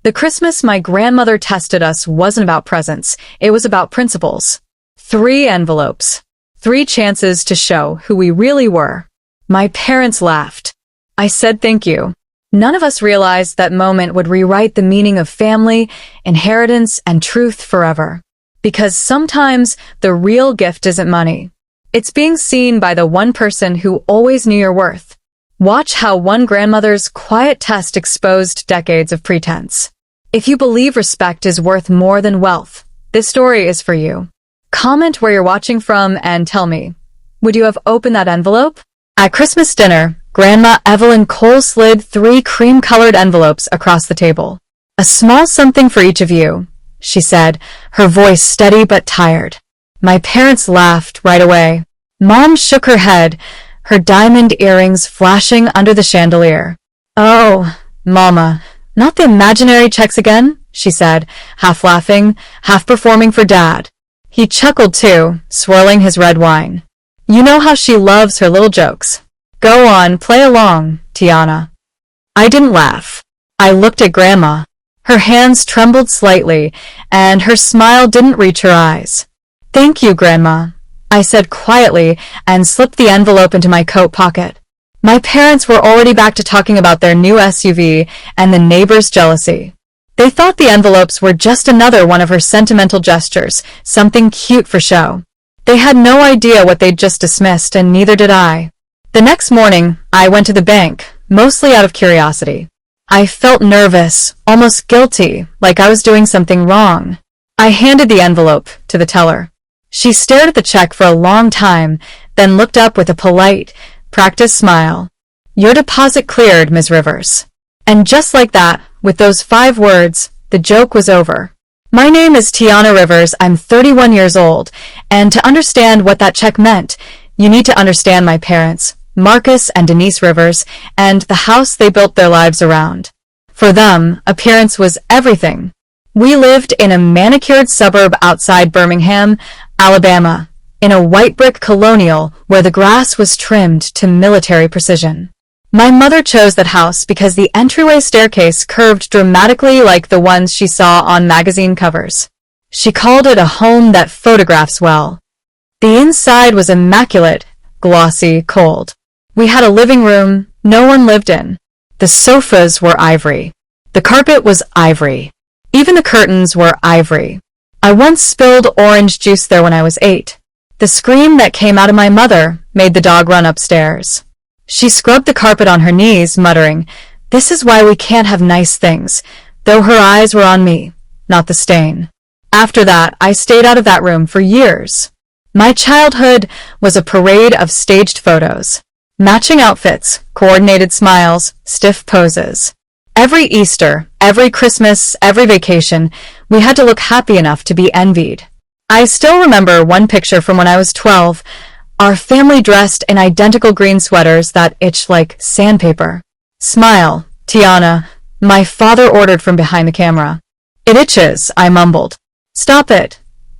The Christmas my grandmother tested us wasn't about presents, it was about principles. 3 envelopes. 3 chances to show who we really were. My parents laughed. I said thank you. None of us realized that moment would rewrite the meaning of family, inheritance, and truth forever. Because sometimes the real gift isn't money. It's being seen by the one person who always knew your worth. Watch how one grandmother's quiet test exposed decades of pretense. If you believe respect is worth more than wealth, this story is for you. Comment where you're watching from and tell me, would you have opened that envelope? At Christmas dinner, Grandma Evelyn Cole slid 3 cream-colored envelopes across the table. A small something for each of you, she said, her voice steady but tired. My parents laughed right away. Mom shook her head, her diamond earrings flashing under the chandelier. Oh, Mama, not the imaginary checks again, she said, half laughing, half performing for Dad. He chuckled too, swirling his red wine. You know how she loves her little jokes. Go on, play along, Tiana. I didn't laugh. I looked at Grandma. Her hands trembled slightly, and her smile didn't reach her eyes. Thank you, Grandma, I said quietly and slipped the envelope into my coat pocket. My parents were already back to talking about their new SUV and the neighbors' jealousy. They thought the envelopes were just another one of her sentimental gestures, something cute for show. They had no idea what they'd just dismissed, and neither did I. The next morning, I went to the bank, mostly out of curiosity. I felt nervous, almost guilty, like I was doing something wrong. I handed the envelope to the teller. She stared at the check for a long time, then looked up with a polite, practiced smile. Your deposit cleared, Ms. Rivers. And just like that, with those 5 words, the joke was over. My name is Tiana Rivers, I'm 31 years old, and to understand what that check meant, you need to understand my parents, Marcus and Denise Rivers, and the house they built their lives around. For them, appearance was everything. We lived in a manicured suburb outside Birmingham, Alabama, in a white brick colonial where the grass was trimmed to military precision. My mother chose that house because the entryway staircase curved dramatically like the ones she saw on magazine covers. She called it a home that photographs well. The inside was immaculate, glossy, cold. We had a living room no one lived in. The sofas were ivory. The carpet was ivory. Even the curtains were ivory. I once spilled orange juice there when I was 8. The scream that came out of my mother made the dog run upstairs. She scrubbed the carpet on her knees, muttering, "This is why we can't have nice things," though her eyes were on me, not the stain. After that, I stayed out of that room for years. My childhood was a parade of staged photos. Matching outfits, coordinated smiles, stiff poses. Every Easter, every Christmas, every vacation, we had to look happy enough to be envied. I still remember one picture from when I was 12, our family dressed in identical green sweaters that itched like sandpaper. "Smile, Tiana," my father ordered from behind the camera. "It itches," I mumbled. "Stop it,"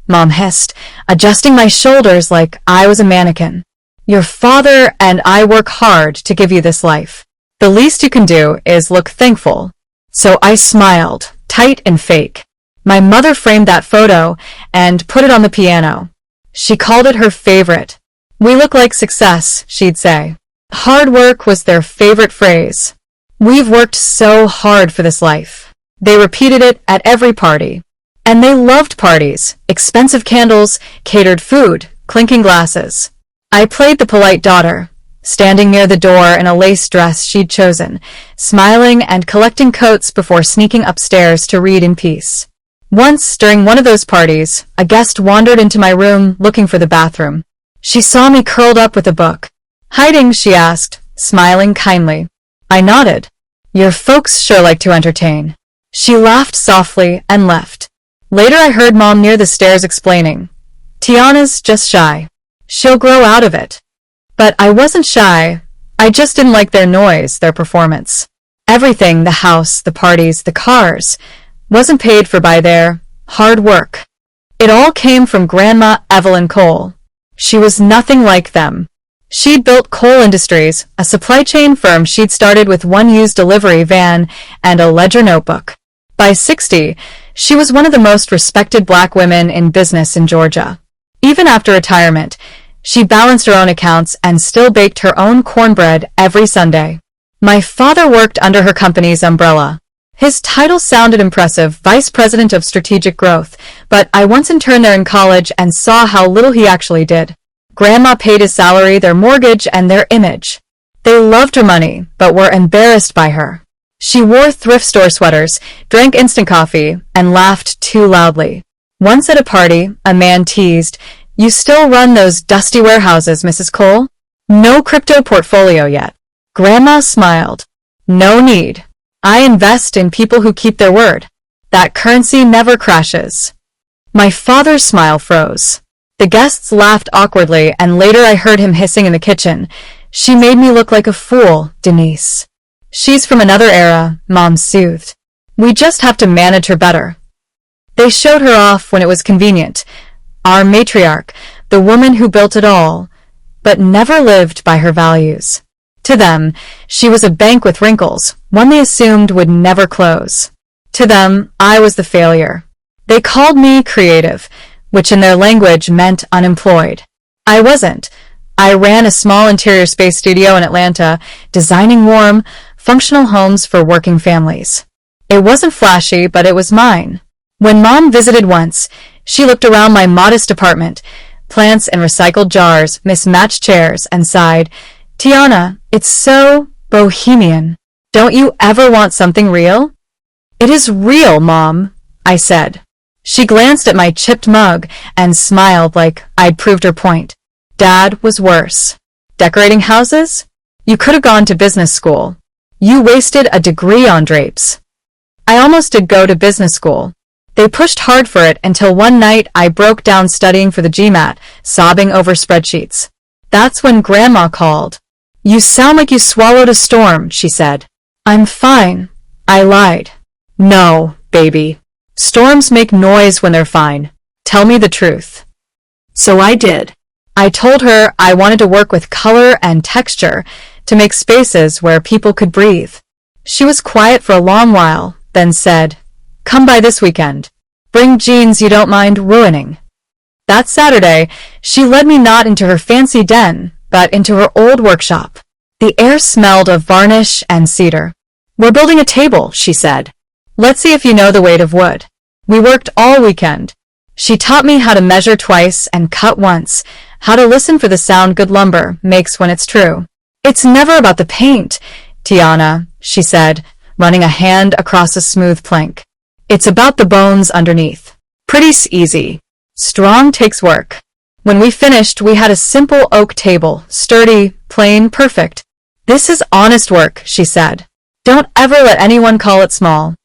Mom hissed, adjusting my shoulders like I was a mannequin. "Your father and I work hard to give you this life. The least you can do is look thankful." So I smiled, tight and fake. My mother framed that photo and put it on the piano. She called it her favorite. "We look like success," she'd say. Hard work was their favorite phrase. "We've worked so hard for this life." They repeated it at every party. And they loved parties, expensive candles, catered food, clinking glasses. I played the polite daughter, standing near the door in a lace dress she'd chosen, smiling and collecting coats before sneaking upstairs to read in peace. Once, during one of those parties, a guest wandered into my room looking for the bathroom. She saw me curled up with a book. "Hiding?" she asked, smiling kindly. I nodded. "Your folks sure like to entertain." She laughed softly and left. Later I heard Mom near the stairs explaining, "Tiana's just shy. She'll grow out of it." But I wasn't shy. I just didn't like their noise, their performance. Everything, the house, the parties, the cars, wasn't paid for by their hard work. It all came from Grandma Evelyn Cole. She was nothing like them. She'd built Cole Industries, a supply chain firm she'd started with one used delivery van and a ledger notebook. By 60, she was one of the most respected black women in business in Georgia. Even after retirement, she balanced her own accounts and still baked her own cornbread every Sunday. My father worked under her company's umbrella. His title sounded impressive, Vice President of Strategic Growth, but I once interned there in college and saw how little he actually did. Grandma paid his salary, their mortgage, and their image. They loved her money, but were embarrassed by her. She wore thrift store sweaters, drank instant coffee, and laughed too loudly. Once at a party, a man teased, "You still run those dusty warehouses, Mrs. Cole? No crypto portfolio yet." Grandma smiled. "No need. I invest in people who keep their word. That currency never crashes." My father's smile froze. The guests laughed awkwardly, and later I heard him hissing in the kitchen. "She made me look like a fool, Denise." "She's from another era," Mom soothed. "We just have to manage her better." They showed her off when it was convenient. Our matriarch, the woman who built it all, but never lived by her values. To them, she was a bank with wrinkles, one they assumed would never close. To them, I was the failure. They called me creative, which in their language meant unemployed. I wasn't. I ran a small interior space studio in Atlanta, designing warm, functional homes for working families. It wasn't flashy, but it was mine. When Mom visited once, she looked around my modest apartment, plants in recycled jars, mismatched chairs, and sighed, "Tiana, it's so bohemian. Don't you ever want something real?" "It is real, Mom," I said. She glanced at my chipped mug and smiled like I'd proved her point. Dad was worse. Decorating houses? You could have gone to business school. You wasted a degree on drapes. I almost did go to business school. They pushed hard for it until one night I broke down studying for the GMAT, sobbing over spreadsheets. That's when Grandma called. "You sound like you swallowed a storm," she said. "I'm fine," I lied. "No, baby. Storms make noise when they're fine. Tell me the truth." So I did. I told her I wanted to work with color and texture to make spaces where people could breathe. She was quiet for a long while, then said, "Come by this weekend. Bring jeans you don't mind ruining." That Saturday, she led me not into her fancy den, but into her old workshop. The air smelled of varnish and cedar. "We're building a table," she said. "Let's see if you know the weight of wood." We worked all weekend. She taught me how to measure twice and cut once, how to listen for the sound good lumber makes when it's true. "It's never about the paint, Tiana," she said, running a hand across a smooth plank. "It's about the bones underneath. Pretty easy. Strong takes work." When we finished, we had a simple oak table, sturdy, plain, perfect. "This is honest work," she said. "Don't ever let anyone call it small."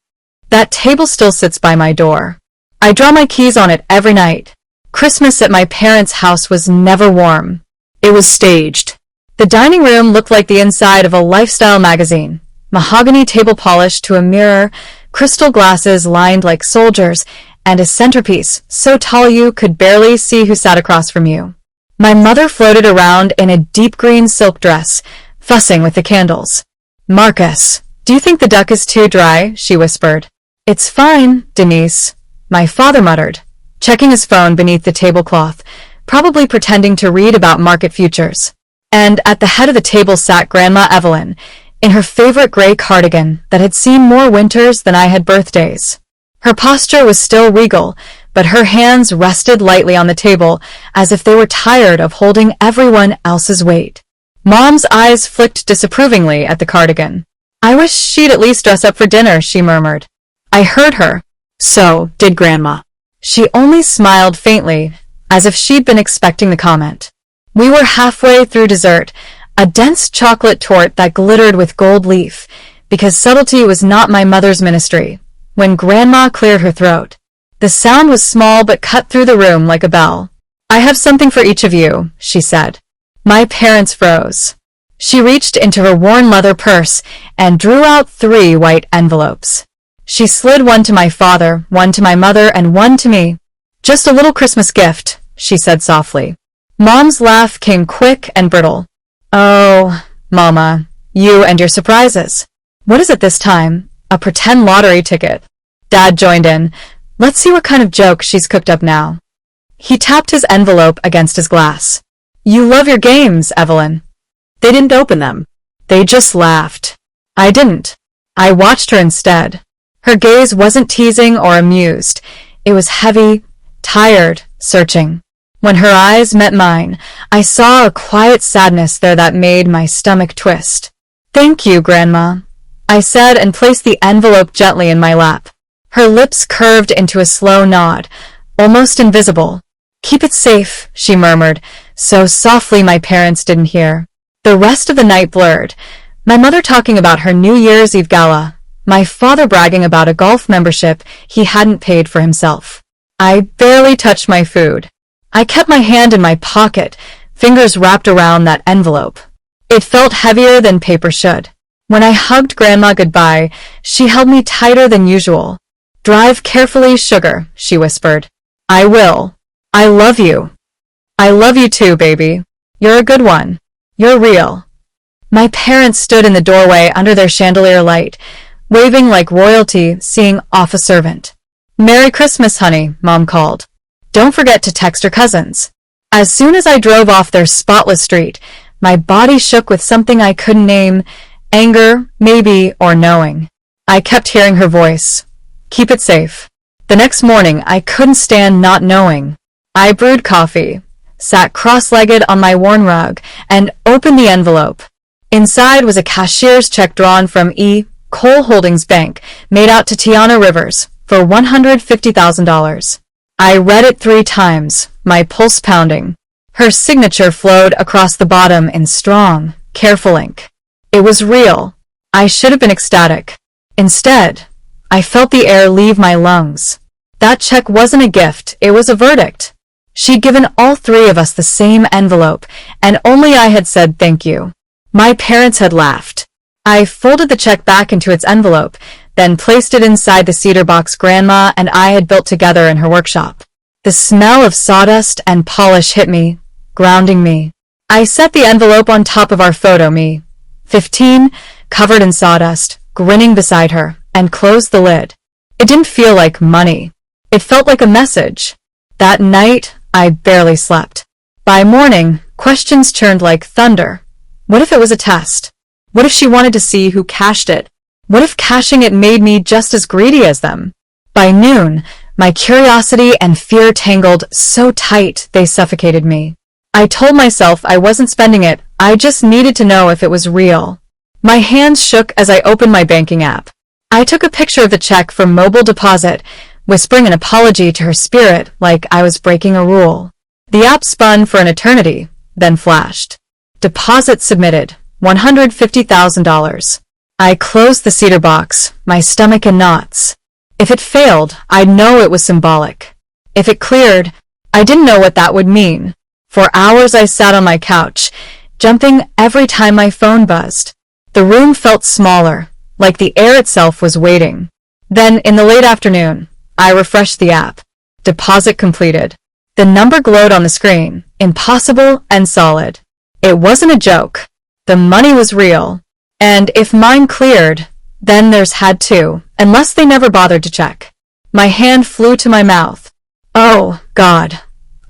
That table still sits by my door. I draw my keys on it every night. Christmas at my parents' house was never warm. It was staged. The dining room looked like the inside of a lifestyle magazine. Mahogany table polish to a mirror, crystal glasses lined like soldiers, and a centerpiece so tall you could barely see who sat across from you. My mother floated around in a deep green silk dress, fussing with the candles. "Marcus, do you think the duck is too dry?" she whispered. "It's fine, Denise," my father muttered, checking his phone beneath the tablecloth, probably pretending to read about market futures. And at the head of the table sat Grandma Evelyn, in her favorite gray cardigan that had seen more winters than I had birthdays. Her posture was still regal, but her hands rested lightly on the table as if they were tired of holding everyone else's weight. Mom's eyes flicked disapprovingly at the cardigan. "I wish she'd at least dress up for dinner," she murmured. I heard her. So did Grandma. She only smiled faintly, as if she'd been expecting the comment. We were halfway through dessert, a dense chocolate torte that glittered with gold leaf, because subtlety was not my mother's ministry, when Grandma cleared her throat. The sound was small but cut through the room like a bell. "I have something for each of you," she said. My parents froze. She reached into her worn leather purse and drew out 3 white envelopes. She slid one to my father, one to my mother, and one to me. "Just a little Christmas gift," she said softly. Mom's laugh came quick and brittle. "Oh, Mama, you and your surprises. What is it this time? A pretend lottery ticket?" Dad joined in. Let's see what kind of joke she's cooked up now. He tapped his envelope against his glass. You love your games, Evelyn. They didn't open them. They just laughed. I didn't. I watched her instead. Her gaze wasn't teasing or amused. It was heavy, tired, searching. When her eyes met mine, I saw a quiet sadness there that made my stomach twist. Thank you, Grandma, I said and placed the envelope gently in my lap. Her lips curved into a slow nod, almost invisible. Keep it safe, she murmured, so softly my parents didn't hear. The rest of the night blurred. My mother talking about her New Year's Eve gala. My father bragging about a golf membership he hadn't paid for himself. I barely touched my food. I kept my hand in my pocket, fingers wrapped around that envelope. It felt heavier than paper should. When I hugged Grandma goodbye, she held me tighter than usual. Drive carefully, sugar, she whispered. I will. I love you. I love you too, baby. You're a good one. You're real. My parents stood in the doorway under their chandelier light, waving like royalty seeing off a servant. Merry Christmas, honey, Mom called. Don't forget to text your cousins. As soon as I drove off their spotless street, my body shook with something I couldn't name, anger, maybe, or knowing. I kept hearing her voice. Keep it safe. The next morning, I couldn't stand not knowing. I brewed coffee, sat cross-legged on my worn rug, and opened the envelope. Inside was a cashier's check drawn from E. Cole Holdings Bank, made out to Tiana Rivers, for $150,000. I read it 3 times, my pulse pounding. Her signature flowed across the bottom in strong, careful ink. It was real. I should have been ecstatic. Instead, I felt the air leave my lungs. That check wasn't a gift, it was a verdict. She'd given all 3 of us the same envelope, and only I had said thank you. My parents had laughed. I folded the check back into its envelope, then placed it inside the cedar box Grandma and I had built together in her workshop. The smell of sawdust and polish hit me, grounding me. I set the envelope on top of our photo, me, 15, covered in sawdust, grinning beside her, and closed the lid. It didn't feel like money. It felt like a message. That night, I barely slept. By morning, questions churned like thunder. What if it was a test? What if she wanted to see who cashed it? What if cashing it made me just as greedy as them? By noon, my curiosity and fear tangled so tight they suffocated me. I told myself I wasn't spending it, I just needed to know if it was real. My hands shook as I opened my banking app. I took a picture of the check for mobile deposit, whispering an apology to her spirit like I was breaking a rule. The app spun for an eternity, then flashed. Deposit submitted, $150,000. I closed the cedar box, my stomach in knots. If it failed, I'd know it was symbolic. If it cleared, I didn't know what that would mean. For hours I sat on my couch, jumping every time my phone buzzed. The room felt smaller, like the air itself was waiting. Then, in the late afternoon, I refreshed the app. Deposit completed. The number glowed on the screen, impossible and solid. It wasn't a joke. The money was real. And if mine cleared, then theirs had to, unless they never bothered to check. My hand flew to my mouth. Oh, God,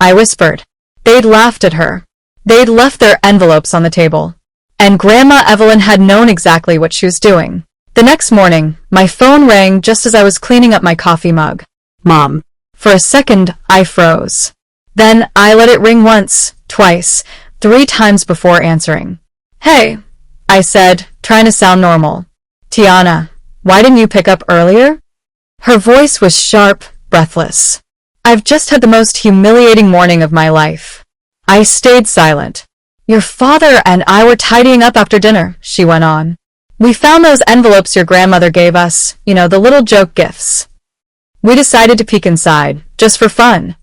I whispered. They'd laughed at her. They'd left their envelopes on the table. And Grandma Evelyn had known exactly what she was doing. The next morning, my phone rang just as I was cleaning up my coffee mug. Mom. For a second, I froze. Then I let it ring once, twice, 3 times before answering. Hey, I said, trying to sound normal. Tiana, why didn't you pick up earlier? Her voice was sharp, breathless. I've just had the most humiliating morning of my life. I stayed silent. Your father and I were tidying up after dinner, she went on. We found those envelopes your grandmother gave us, you know, the little joke gifts. We decided to peek inside, just for fun.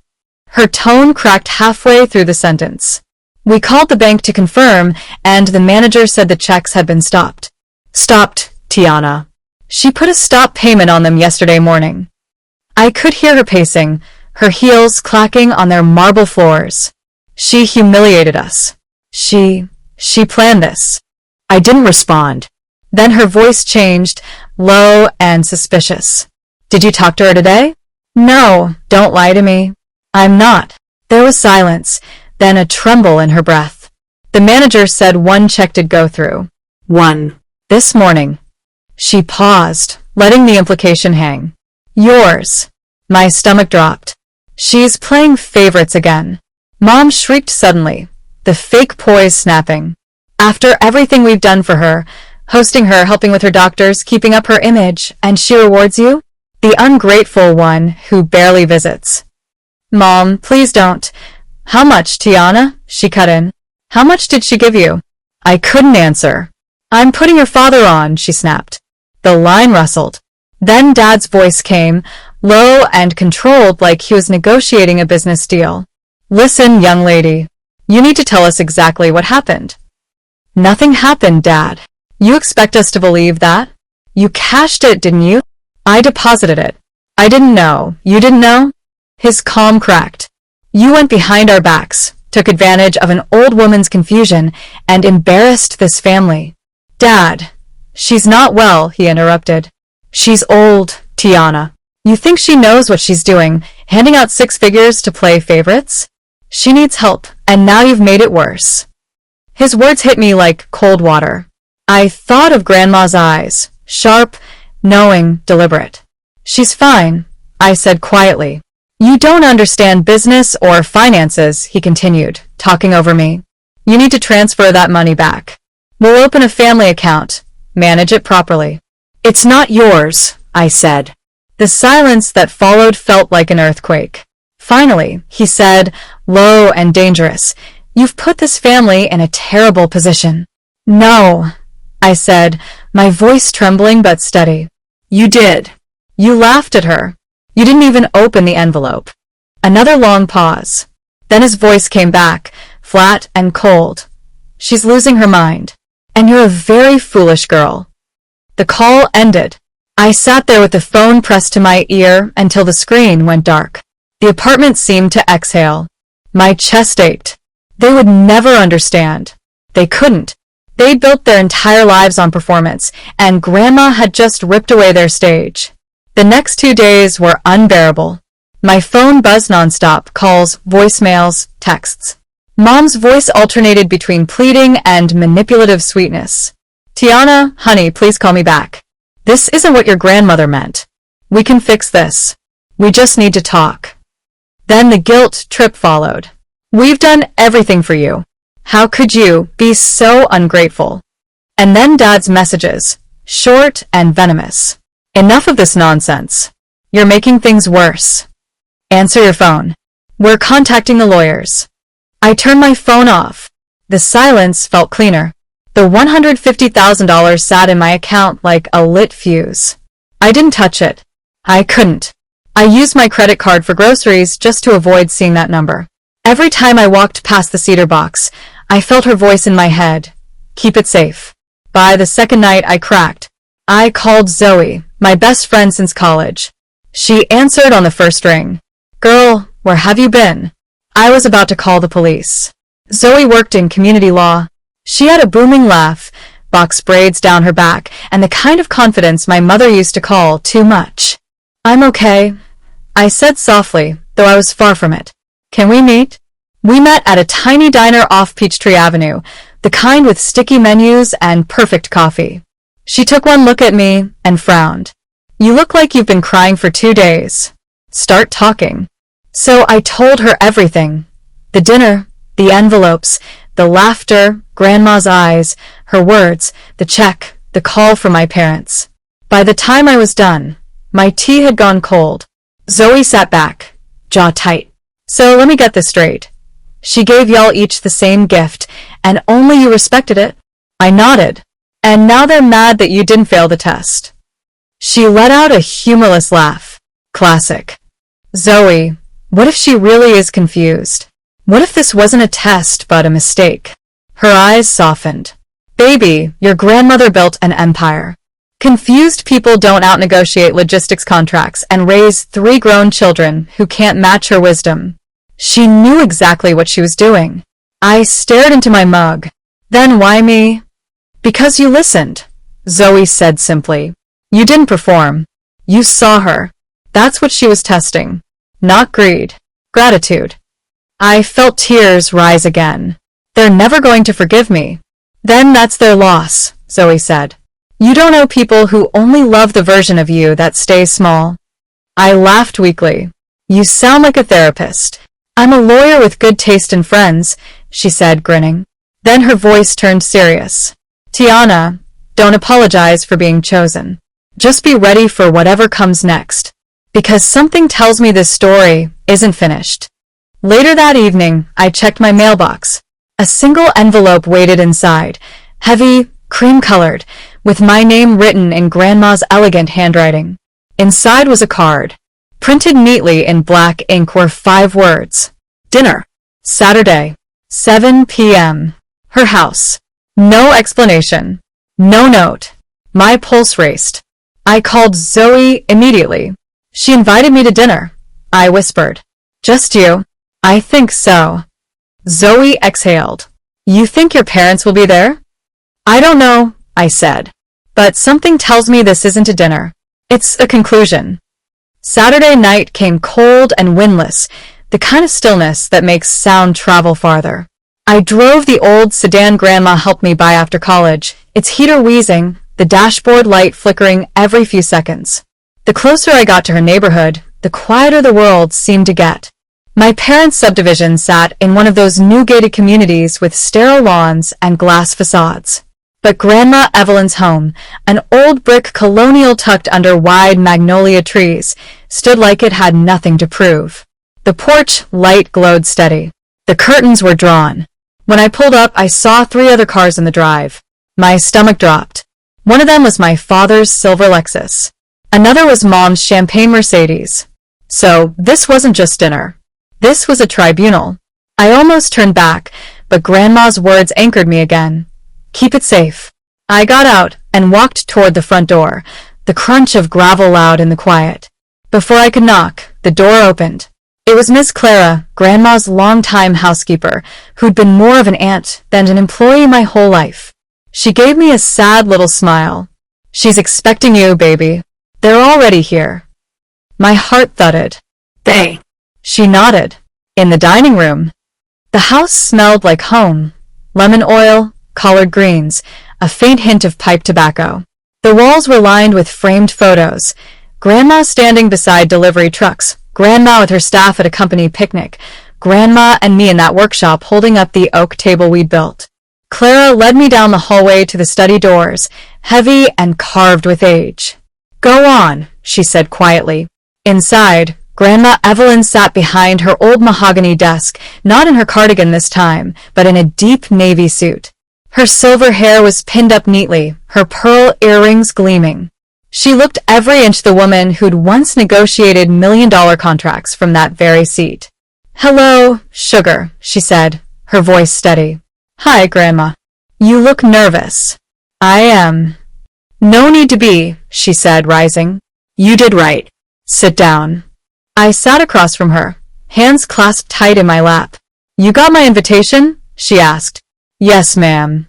Her tone cracked halfway through the sentence. We called the bank to confirm, and the manager said the checks had been stopped. Stopped, Tiana. She put a stop payment on them yesterday morning. I could hear her pacing, her heels clacking on their marble floors. She humiliated us. She planned this. I didn't respond. Then her voice changed, low and suspicious. Did you talk to her today? No, don't lie to me. I'm not. There was silence, then a tremble in her breath. The manager said one check did go through. One. This morning. She paused, letting the implication hang. Yours. My stomach dropped. She's playing favorites again. Mom shrieked suddenly, the fake poise snapping. After everything we've done for her, hosting her, helping with her doctors, keeping up her image, and she rewards you? The ungrateful one who barely visits. Mom, please don't. How much, Tiana? She cut in. How much did she give you? I couldn't answer. I'm putting your father on, she snapped. The line rustled. Then Dad's voice came, low and controlled like he was negotiating a business deal. Listen, young lady. You need to tell us exactly what happened. Nothing happened, Dad. You expect us to believe that? You cashed it, didn't you? I deposited it. I didn't know. You didn't know? His calm cracked. You went behind our backs, took advantage of an old woman's confusion, and embarrassed this family. Dad. She's not well, he interrupted. She's old, Tiana. You think she knows what she's doing, handing out 6 figures to play favorites? She needs help, and now you've made it worse. His words hit me like cold water. I thought of Grandma's eyes, sharp, knowing, deliberate. She's fine, I said quietly. You don't understand business or finances, he continued, talking over me. You need to transfer that money back. We'll open a family account, manage it properly. It's not yours, I said. The silence that followed felt like an earthquake. Finally, he said, low and dangerous, you've put this family in a terrible position. No, I said, my voice trembling but steady. You did. You laughed at her. You didn't even open the envelope. Another long pause. Then his voice came back, flat and cold. She's losing her mind. And you're a very foolish girl. The call ended. I sat there with the phone pressed to my ear until the screen went dark. The apartment seemed to exhale. My chest ached. They would never understand. They couldn't. They'd built their entire lives on performance, and Grandma had just ripped away their stage. The next 2 days were unbearable. My phone buzzed nonstop, calls, voicemails, texts. Mom's voice alternated between pleading and manipulative sweetness. Tiana, honey, please call me back. This isn't what your grandmother meant. We can fix this. We just need to talk. Then the guilt trip followed. We've done everything for you. How could you be so ungrateful? And then Dad's messages, short and venomous. Enough of this nonsense. You're making things worse. Answer your phone. We're contacting the lawyers. I turned my phone off. The silence felt cleaner. The $150,000 sat in my account like a lit fuse. I didn't touch it. I couldn't. I used my credit card for groceries just to avoid seeing that number. Every time I walked past the cedar box, I felt her voice in my head. Keep it safe. By the second night, I cracked. I called Zoe, my best friend since college. She answered on the first ring. Girl, where have you been? I was about to call the police. Zoe worked in community law. She had a booming laugh, box braids down her back, and the kind of confidence my mother used to call too much. I'm okay, I said softly, though I was far from it. Can we meet? We met at a tiny diner off Peachtree Avenue, the kind with sticky menus and perfect coffee. She took one look at me and frowned. You look like you've been crying for 2 days. Start talking. So I told her everything. The dinner, the envelopes, the laughter, Grandma's eyes, her words, the check, the call from my parents. By the time I was done, my tea had gone cold. Zoe sat back, jaw tight. So let me get this straight. She gave y'all each the same gift, and only you respected it? I nodded. And now they're mad that you didn't fail the test. She let out a humorless laugh. Classic. Zoe, what if she really is confused? What if this wasn't a test but a mistake? Her eyes softened. Baby, your grandmother built an empire. Confused people don't out-negotiate logistics contracts and raise 3 grown children who can't match her wisdom. She knew exactly what she was doing. I stared into my mug. Then why me? Because you listened, Zoe said simply. You didn't perform. You saw her. That's what she was testing. Not greed. Gratitude. I felt tears rise again. They're never going to forgive me. Then that's their loss, Zoe said. You don't know people who only love the version of you that stays small. I laughed weakly. You sound like a therapist. I'm a lawyer with good taste in friends, she said, grinning. Then her voice turned serious. Tiana, don't apologize for being chosen. Just be ready for whatever comes next. Because something tells me this story isn't finished. Later that evening, I checked my mailbox. A single envelope waited inside, heavy, cream-colored, with my name written in Grandma's elegant handwriting. Inside was a card. Printed neatly in black ink were 5 words. Dinner. Saturday. 7 p.m. Her house. No explanation. No note. My pulse raced. I called Zoe immediately. She invited me to dinner. I whispered. Just you? I think so. Zoe exhaled. You think your parents will be there? I don't know, I said. But something tells me this isn't a dinner. It's a conclusion. Saturday night came cold and windless, the kind of stillness that makes sound travel farther. I drove the old sedan Grandma helped me buy after college, its heater wheezing, the dashboard light flickering every few seconds. The closer I got to her neighborhood, the quieter the world seemed to get. My parents' subdivision sat in one of those new gated communities with sterile lawns and glass facades. But Grandma Evelyn's home, an old brick colonial tucked under wide magnolia trees, stood like it had nothing to prove. The porch light glowed steady. The curtains were drawn. When I pulled up, I saw 3 other cars in the drive. My stomach dropped. One of them was my father's silver Lexus. Another was Mom's champagne Mercedes. So this wasn't just dinner. This was a tribunal. I almost turned back, but Grandma's words anchored me again. Keep it safe. I got out and walked toward the front door, the crunch of gravel loud in the quiet. Before I could knock, the door opened. It was Miss Clara, Grandma's longtime housekeeper, who'd been more of an aunt than an employee my whole life. She gave me a sad little smile. She's expecting you, baby. They're already here. My heart thudded. They. She nodded. In the dining room. The house smelled like home. Lemon oil, collard greens, a faint hint of pipe tobacco. The walls were lined with framed photos. Grandma standing beside delivery trucks. Grandma with her staff at a company picnic. Grandma and me in that workshop holding up the oak table we'd built. Clara led me down the hallway to the study doors, heavy and carved with age. Go on, she said quietly. Inside, Grandma Evelyn sat behind her old mahogany desk, not in her cardigan this time, but in a deep navy suit. Her silver hair was pinned up neatly, her pearl earrings gleaming. She looked every inch the woman who'd once negotiated million-dollar contracts from that very seat. Hello, sugar, she said, her voice steady. Hi, Grandma. You look nervous. I am. No need to be, she said, rising. You did right. Sit down. I sat across from her, hands clasped tight in my lap. You got my invitation? She asked. Yes, ma'am.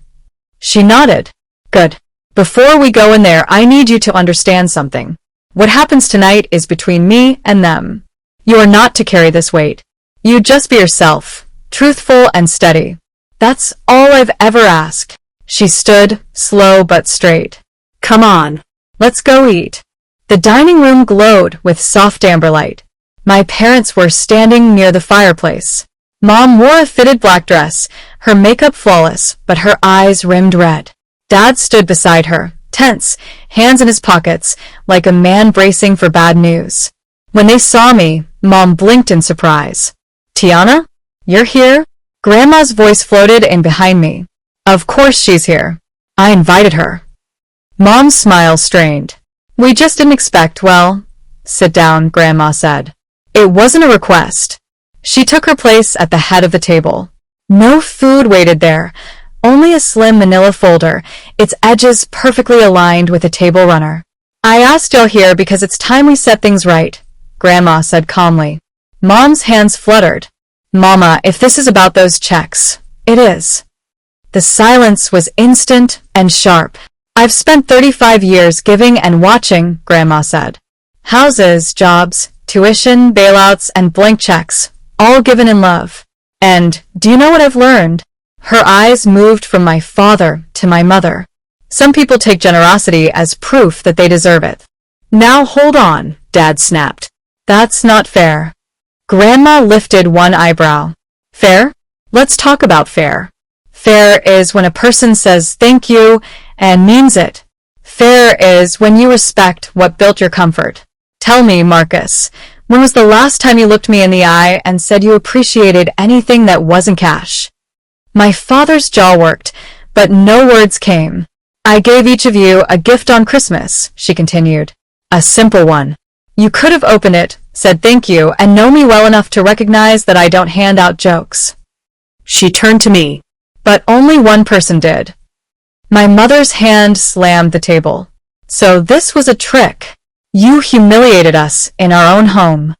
She nodded. Good. Before we go in there, I need you to understand something. What happens tonight is between me and them. You are not to carry this weight. You just be yourself, truthful and steady. That's all I've ever asked. She stood, slow but straight. Come on. Let's go eat. The dining room glowed with soft amber light. My parents were standing near the fireplace. Mom wore a fitted black dress, her makeup flawless, but her eyes rimmed red. Dad stood beside her, tense, hands in his pockets, like a man bracing for bad news. When they saw me, Mom blinked in surprise. Tiana? You're here? Grandma's voice floated in behind me. Of course she's here. I invited her. Mom's smile strained. We just didn't expect, well, sit down, Grandma said. It wasn't a request. She took her place at the head of the table. No food waited there, only a slim manila folder, its edges perfectly aligned with a table runner. I asked y'all here because it's time we set things right, Grandma said calmly. Mom's hands fluttered. Mama, if this is about those checks, it is. The silence was instant and sharp. I've spent 35 years giving and watching, Grandma said. Houses, jobs, tuition, bailouts, and blank checks, all given in love. And, do you know what I've learned? Her eyes moved from my father to my mother. Some people take generosity as proof that they deserve it. Now hold on, Dad snapped. That's not fair. Grandma lifted one eyebrow. Fair? Let's talk about fair. Fair is when a person says thank you and means it. Fair is when you respect what built your comfort. Tell me, Marcus, when was the last time you looked me in the eye and said you appreciated anything that wasn't cash? My father's jaw worked, but no words came. I gave each of you a gift on Christmas, she continued. A simple one. You could have opened it, said thank you, and know me well enough to recognize that I don't hand out jokes. She turned to me. But only one person did. My mother's hand slammed the table. So this was a trick. You humiliated us in our own home.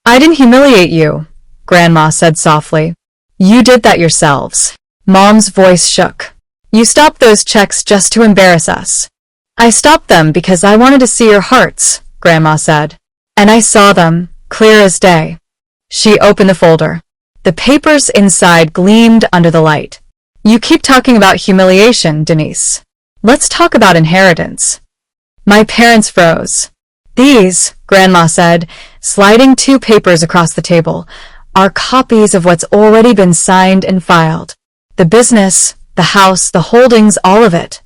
I didn't humiliate you, Grandma said softly. You did that yourselves. Mom's voice shook. You stopped those checks just to embarrass us. I stopped them because I wanted to see your hearts, Grandma said. And I saw them, clear as day. She opened the folder. The papers inside gleamed under the light. You keep talking about humiliation, Denise. Let's talk about inheritance. My parents froze. These, Grandma said, sliding 2 papers across the table, are copies of what's already been signed and filed. The business, the house, the holdings, all of it.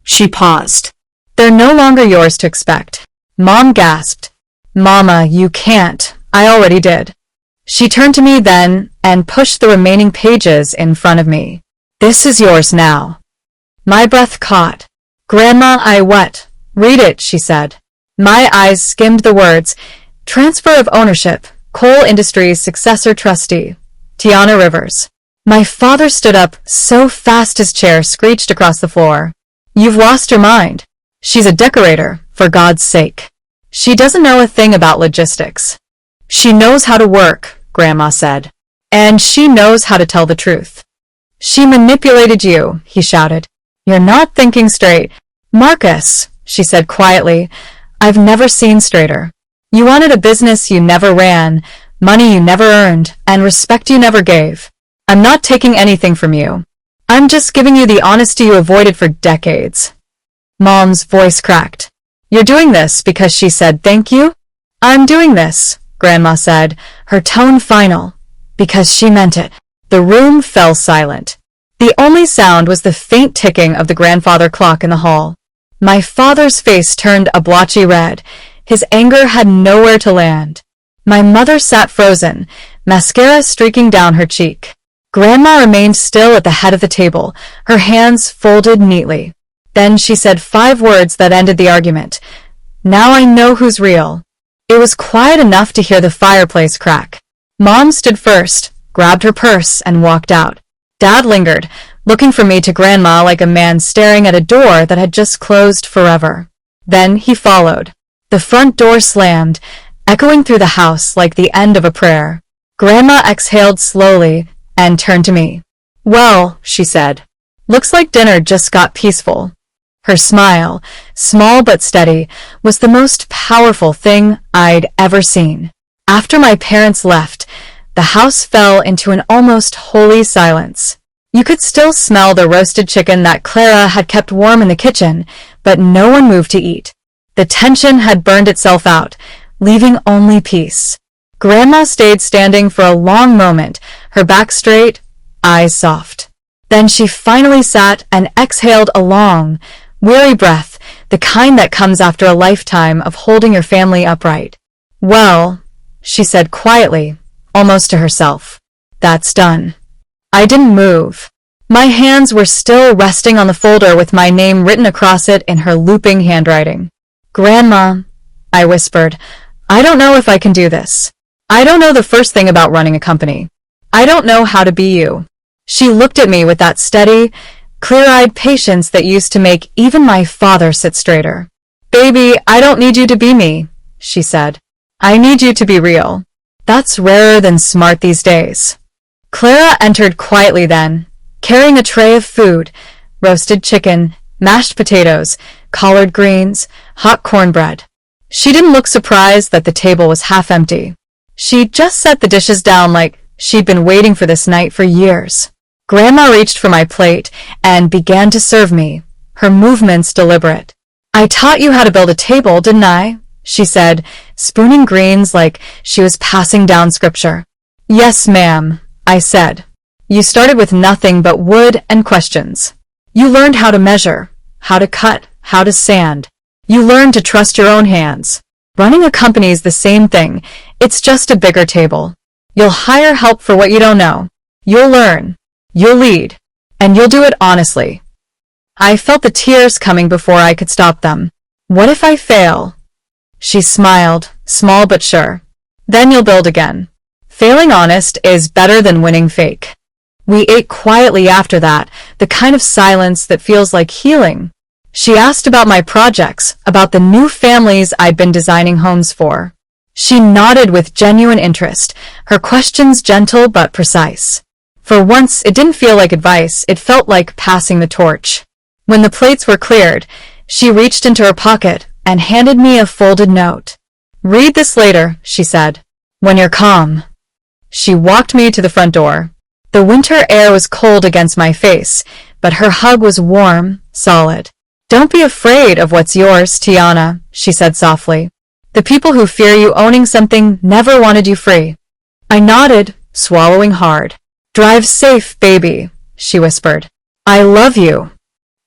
She paused. They're no longer yours to expect. Mom gasped. Mama, you can't. I already did. She turned to me then and pushed the remaining pages in front of me. This is yours now. My breath caught. Grandma, I what? Read it, she said. My eyes skimmed the words. Transfer of ownership. Coal Industries successor trustee. Tiana Rivers. My father stood up so fast his chair screeched across the floor. You've lost your mind. She's a decorator, for God's sake. She doesn't know a thing about logistics. She knows how to work, Grandma said. And she knows how to tell the truth. She manipulated you, he shouted. You're not thinking straight. Marcus, she said quietly, I've never seen straighter. You wanted a business you never ran, money you never earned, and respect you never gave. I'm not taking anything from you. I'm just giving you the honesty you avoided for decades. Mom's voice cracked. You're doing this because she said thank you? I'm doing this, Grandma said, her tone final, because she meant it. The room fell silent. The only sound was the faint ticking of the grandfather clock in the hall. My father's face turned a blotchy red. His anger had nowhere to land. My mother sat frozen, mascara streaking down her cheek. Grandma remained still at the head of the table, her hands folded neatly. Then she said 5 words that ended the argument. Now I know who's real. It was quiet enough to hear the fireplace crack. Mom stood first, grabbed her purse, and walked out. Dad lingered, looking from me to Grandma like a man staring at a door that had just closed forever. Then he followed. The front door slammed, echoing through the house like the end of a prayer. Grandma exhaled slowly and turned to me. Well, she said, looks like dinner just got peaceful. Her smile, small but steady, was the most powerful thing I'd ever seen. After my parents left, the house fell into an almost holy silence. You could still smell the roasted chicken that Clara had kept warm in the kitchen, but no one moved to eat. The tension had burned itself out, leaving only peace. Grandma stayed standing for a long moment, her back straight, eyes soft. Then she finally sat and exhaled a long, weary breath, the kind that comes after a lifetime of holding your family upright. Well, she said quietly, almost to herself, that's done. I didn't move. My hands were still resting on the folder with my name written across it in her looping handwriting. Grandma, I whispered, I don't know if I can do this. I don't know the first thing about running a company. I don't know how to be you. She looked at me with that steady, clear-eyed patience that used to make even my father sit straighter. Baby, I don't need you to be me, she said. I need you to be real. That's rarer than smart these days. Clara entered quietly then, carrying a tray of food, roasted chicken, mashed potatoes, collard greens, hot cornbread. She didn't look surprised that the table was half empty. She just set the dishes down like she'd been waiting for this night for years. Grandma reached for my plate and began to serve me, her movements deliberate. "I taught you how to build a table, didn't I?" she said, spooning greens like she was passing down scripture. "Yes, ma'am," I said. "You started with nothing but wood and questions. You learned how to measure, how to cut, how to sand. You learned to trust your own hands. Running a company is the same thing. It's just a bigger table. You'll hire help for what you don't know. You'll learn. You'll lead. And you'll do it honestly." I felt the tears coming before I could stop them. "What if I fail?" She smiled, small but sure. "Then you'll build again. Failing honest is better than winning fake." We ate quietly after that, the kind of silence that feels like healing. She asked about my projects, about the new families I'd been designing homes for. She nodded with genuine interest, her questions gentle but precise. For once, it didn't feel like advice, it felt like passing the torch. When the plates were cleared, she reached into her pocket and handed me a folded note. "Read this later," she said, "when you're calm." She walked me to the front door. The winter air was cold against my face, but her hug was warm, solid. "Don't be afraid of what's yours, Tiana," she said softly. "The people who fear you owning something never wanted you free." I nodded, swallowing hard. "Drive safe, baby," she whispered. "I love you."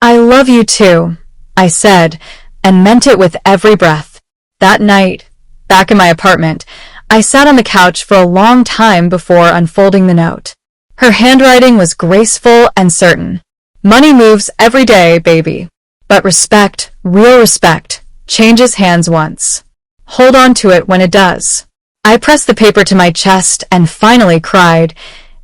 "I love you too," I said, and meant it with every breath. That night, back in my apartment, I sat on the couch for a long time before unfolding the note. Her handwriting was graceful and certain. "Money moves every day, baby. But respect, real respect, changes hands once. Hold on to it when it does." I pressed the paper to my chest and finally cried.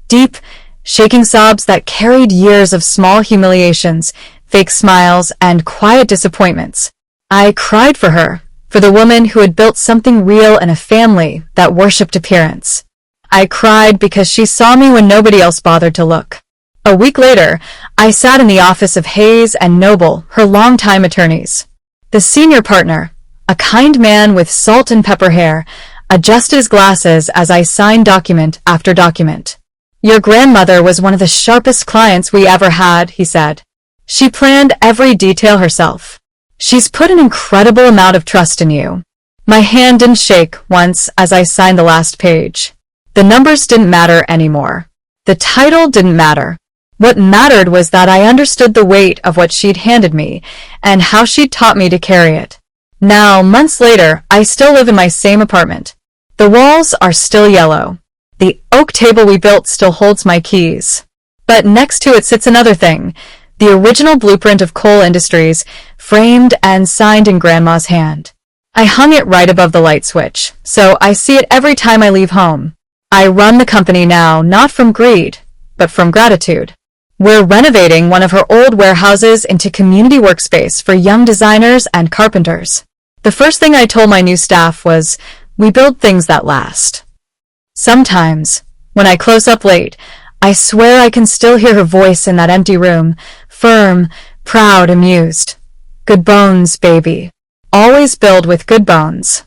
Deep, shaking sobs that carried years of small humiliations, fake smiles, and quiet disappointments. I cried for her, for the woman who had built something real in a family that worshipped appearance. I cried because she saw me when nobody else bothered to look. A week later, I sat in the office of Hayes and Noble, her longtime attorneys. The senior partner, a kind man with salt and pepper hair, adjusted his glasses as I signed document after document. "Your grandmother was one of the sharpest clients we ever had," he said. "She planned every detail herself. She's put an incredible amount of trust in you." My hand didn't shake once as I signed the last page. The numbers didn't matter anymore. The title didn't matter. What mattered was that I understood the weight of what she'd handed me and how she'd taught me to carry it. Now, months later, I still live in my same apartment. The walls are still yellow. The oak table we built still holds my keys. But next to it sits another thing, the original blueprint of coal industries, framed and signed in Grandma's hand. I hung it right above the light switch, so I see it every time I leave home. I run the company now, not from greed, but from gratitude. We're renovating one of her old warehouses into community workspace for young designers and carpenters. The first thing I told my new staff was, we build things that last. Sometimes, when I close up late, I swear I can still hear her voice in that empty room, firm, proud, amused. "Good bones, baby. Always build with good bones."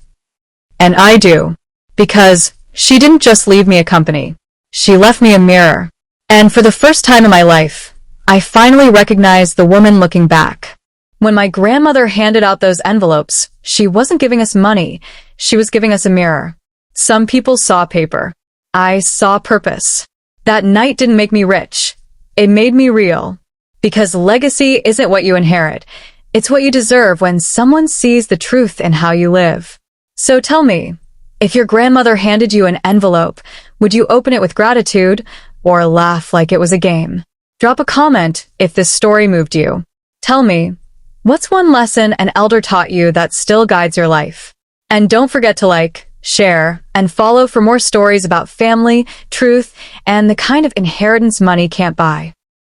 And I do, because she didn't just leave me a company. She left me a mirror. And for the first time in my life, I finally recognized the woman looking back. When my grandmother handed out those envelopes, she wasn't giving us money, she was giving us a mirror. Some people saw paper. I saw purpose. That night didn't make me rich. It made me real. Because legacy isn't what you inherit. It's what you deserve when someone sees the truth in how you live. So tell me, if your grandmother handed you an envelope, would you open it with gratitude or laugh like it was a game? Drop a comment if this story moved you. Tell me, what's one lesson an elder taught you that still guides your life? And don't forget to like, share, and follow for more stories about family, truth, and the kind of inheritance money can't buy.